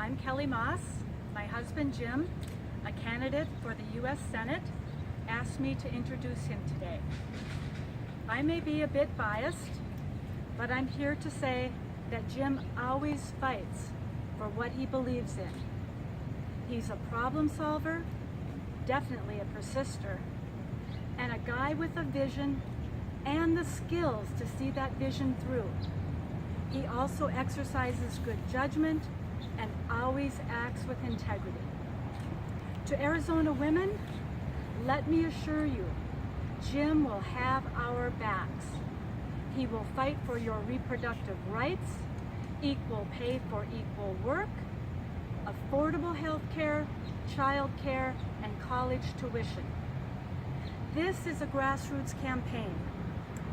I'm Kelly Moss. My husband Jim, a candidate for the U.S. Senate, asked me to introduce him today. I may be a bit biased, but I'm here to say that Jim always fights for what he believes in. He's a problem solver, definitely a persister, and a guy with a vision and the skills to see that vision through. He also exercises good judgment and always acts with integrity. To Arizona women, let me assure you, Jim will have our backs. He will fight for your reproductive rights, equal pay for equal work, affordable health care, child care, and college tuition. This is a grassroots campaign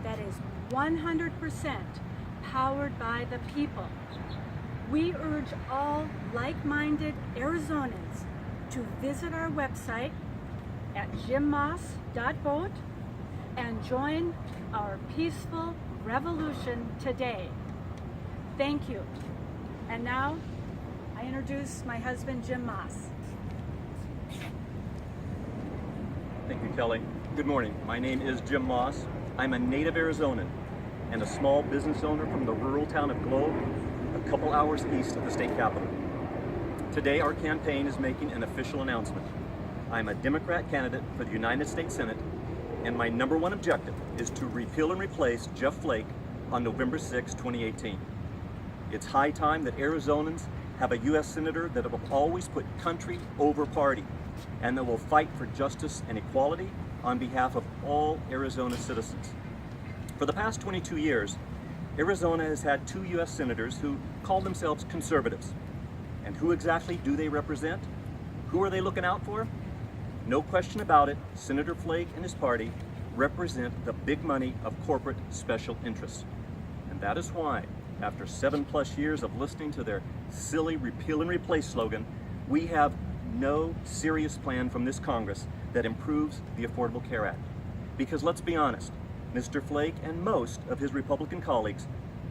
that is 100% powered by the people. We urge all like-minded Arizonans to visit our website at jimmoss.vote and join our peaceful revolution today. Thank you. And now, I introduce my husband, Jim Moss. Thank you, Kelly. Good morning. My name is Jim Moss. I'm a native Arizonan and a small business owner from the rural town of Globe, a couple hours east of the state capitol. Today, our campaign is making an official announcement. I'm a Democrat candidate for the United States Senate, and my #1 objective is to repeal and replace Jeff Flake on November 6, 2018. It's high time that Arizonans have a U.S. Senator that will always put country over party and that will fight for justice and equality on behalf of all Arizona citizens. For the past 22 years, Arizona has had 2 U.S. senators who call themselves conservatives. And who exactly do they represent? Who are they looking out for? No question about it, Senator Flake and his party represent the big money of corporate special interests. And that is why, after 7+ years of listening to their silly repeal and replace slogan, we have no serious plan from this Congress that improves the Affordable Care Act. Because let's be honest, Mr. Flake and most of his Republican colleagues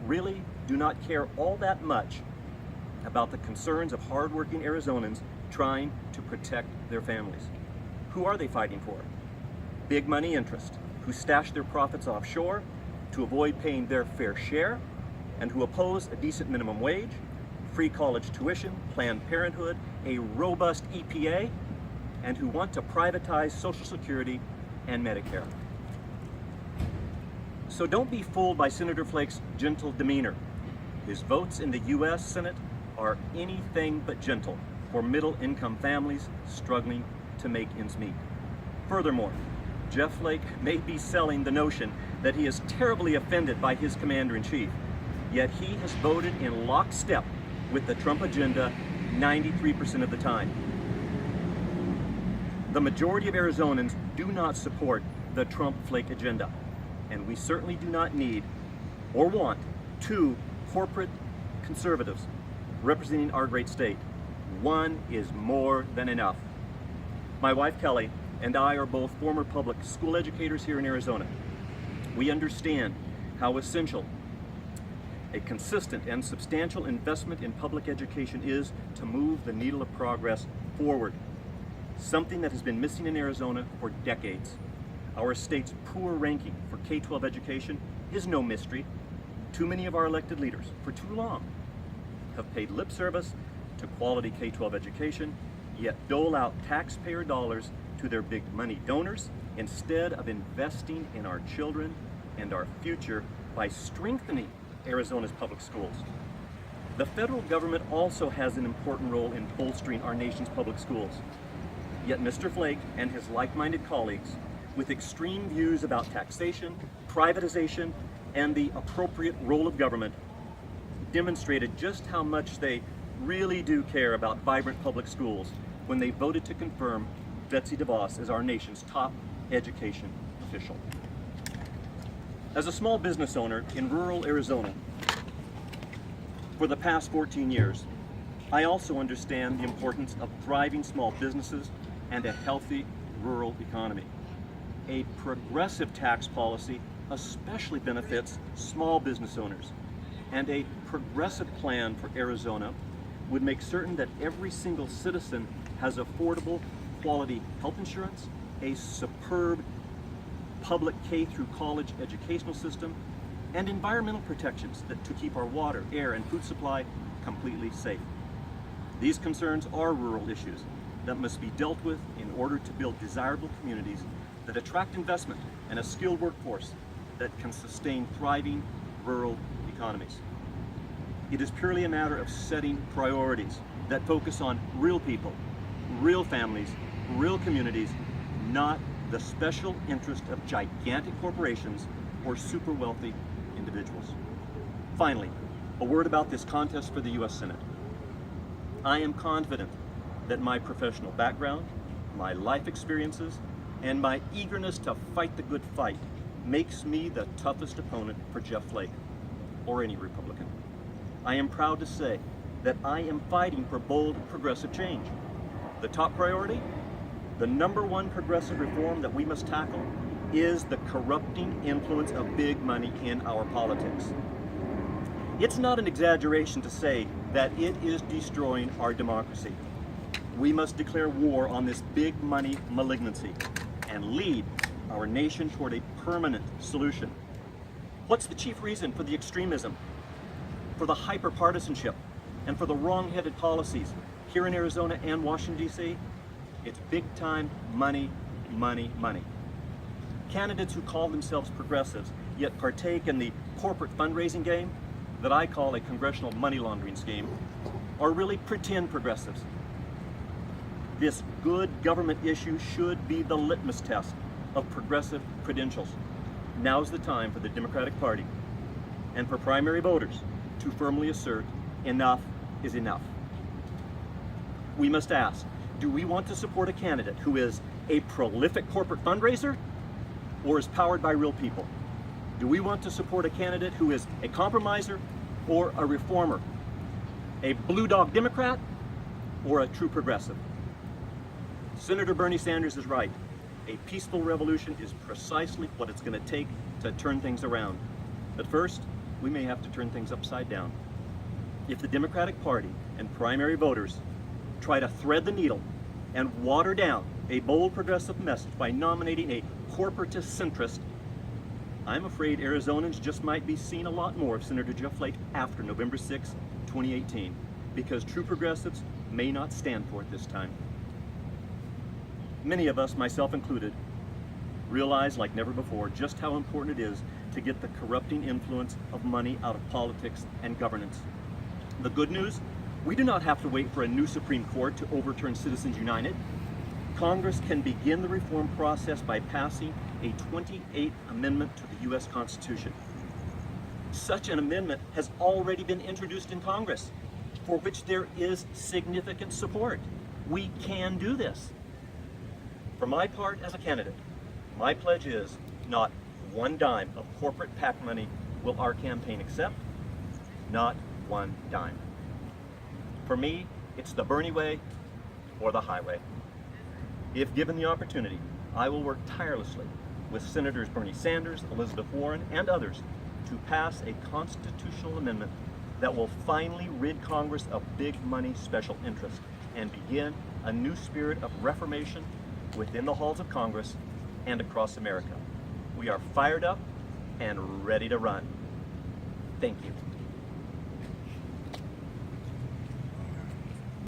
really do not care all that much about the concerns of hardworking Arizonans trying to protect their families. Who are they fighting for? Big money interests who stash their profits offshore to avoid paying their fair share and who oppose a decent minimum wage, free college tuition, Planned Parenthood, a robust EPA, and who want to privatize Social Security and Medicare. So don't be fooled by Senator Flake's gentle demeanor. His votes in the U.S. Senate are anything but gentle for middle-income families struggling to make ends meet. Furthermore, Jeff Flake may be selling the notion that he is terribly offended by his commander-in-chief, yet he has voted in lockstep with the Trump agenda 93% of the time. The majority of Arizonans do not support the Trump-Flake agenda, and we certainly do not need or want 2 corporate conservatives representing our great state. One is more than enough. My wife Kelly and I are both former public school educators here in Arizona. We understand how essential a consistent and substantial investment in public education is to move the needle of progress forward, something that has been missing in Arizona for decades. Our state's poor ranking for K-12 education is no mystery. Too many of our elected leaders, for too long, have paid lip service to quality K-12 education, yet dole out taxpayer dollars to their big money donors instead of investing in our children and our future by strengthening Arizona's public schools. The federal government also has an important role in bolstering our nation's public schools. Yet Mr. Flake and his like-minded colleagues, with extreme views about taxation, privatization, and the appropriate role of government, demonstrated just how much they really do care about vibrant public schools when they voted to confirm Betsy DeVos as our nation's top education official. As a small business owner in rural Arizona for the past 14 years, I also understand the importance of thriving small businesses and a healthy rural economy. A progressive tax policy especially benefits small business owners, and a progressive plan for Arizona would make certain that every single citizen has affordable, quality health insurance, a superb public K through college educational system, and environmental protections to keep our water, air, and food supply completely safe. These concerns are rural issues that must be dealt with in order to build desirable communities that attract investment and a skilled workforce that can sustain thriving rural economies. It is purely a matter of setting priorities that focus on real people, real families, real communities, not the special interest of gigantic corporations or super wealthy individuals. Finally, a word about this contest for the U.S. Senate. I am confident that my professional background, my life experiences, and my eagerness to fight the good fight makes me the toughest opponent for Jeff Flake or any Republican. I am proud to say that I am fighting for bold progressive change. The top priority, the number one progressive reform that we must tackle, is the corrupting influence of big money in our politics. It's not an exaggeration to say that it is destroying our democracy. We must declare war on this big money malignancy and lead our nation toward a permanent solution. What's the chief reason for the extremism, for the hyper-partisanship, and for the wrong-headed policies here in Arizona and Washington, D.C.? It's big-time money, money, money. Candidates who call themselves progressives yet partake in the corporate fundraising game that I call a congressional money laundering scheme are really pretend progressives. This good government issue should be the litmus test of progressive credentials. Now's the time for the Democratic Party and for primary voters to firmly assert enough is enough. We must ask, do we want to support a candidate who is a prolific corporate fundraiser or is powered by real people? Do we want to support a candidate who is a compromiser or a reformer, a blue dog Democrat or a true progressive? Senator Bernie Sanders is right. A peaceful revolution is precisely what it's going to take to turn things around. But first, we may have to turn things upside down. If the Democratic Party and primary voters try to thread the needle and water down a bold progressive message by nominating a corporatist centrist, I'm afraid Arizonans just might be seeing a lot more of Senator Jeff Flake after November 6, 2018, because true progressives may not stand for it this time. Many of us, myself included, realize like never before just how important it is to get the corrupting influence of money out of politics and governance. The good news, we do not have to wait for a new Supreme Court to overturn Citizens United. Congress can begin the reform process by passing a 28th Amendment to the U.S. Constitution. Such an amendment has already been introduced in Congress, for which there is significant support. We can do this. For my part as a candidate, my pledge is not one dime of corporate PAC money will our campaign accept, not one dime. For me, it's the Bernie way or the highway. If given the opportunity, I will work tirelessly with Senators Bernie Sanders, Elizabeth Warren, and others to pass a constitutional amendment that will finally rid Congress of big money special interest and begin a new spirit of reformation within the halls of Congress and across America. We are fired up and ready to run. Thank you.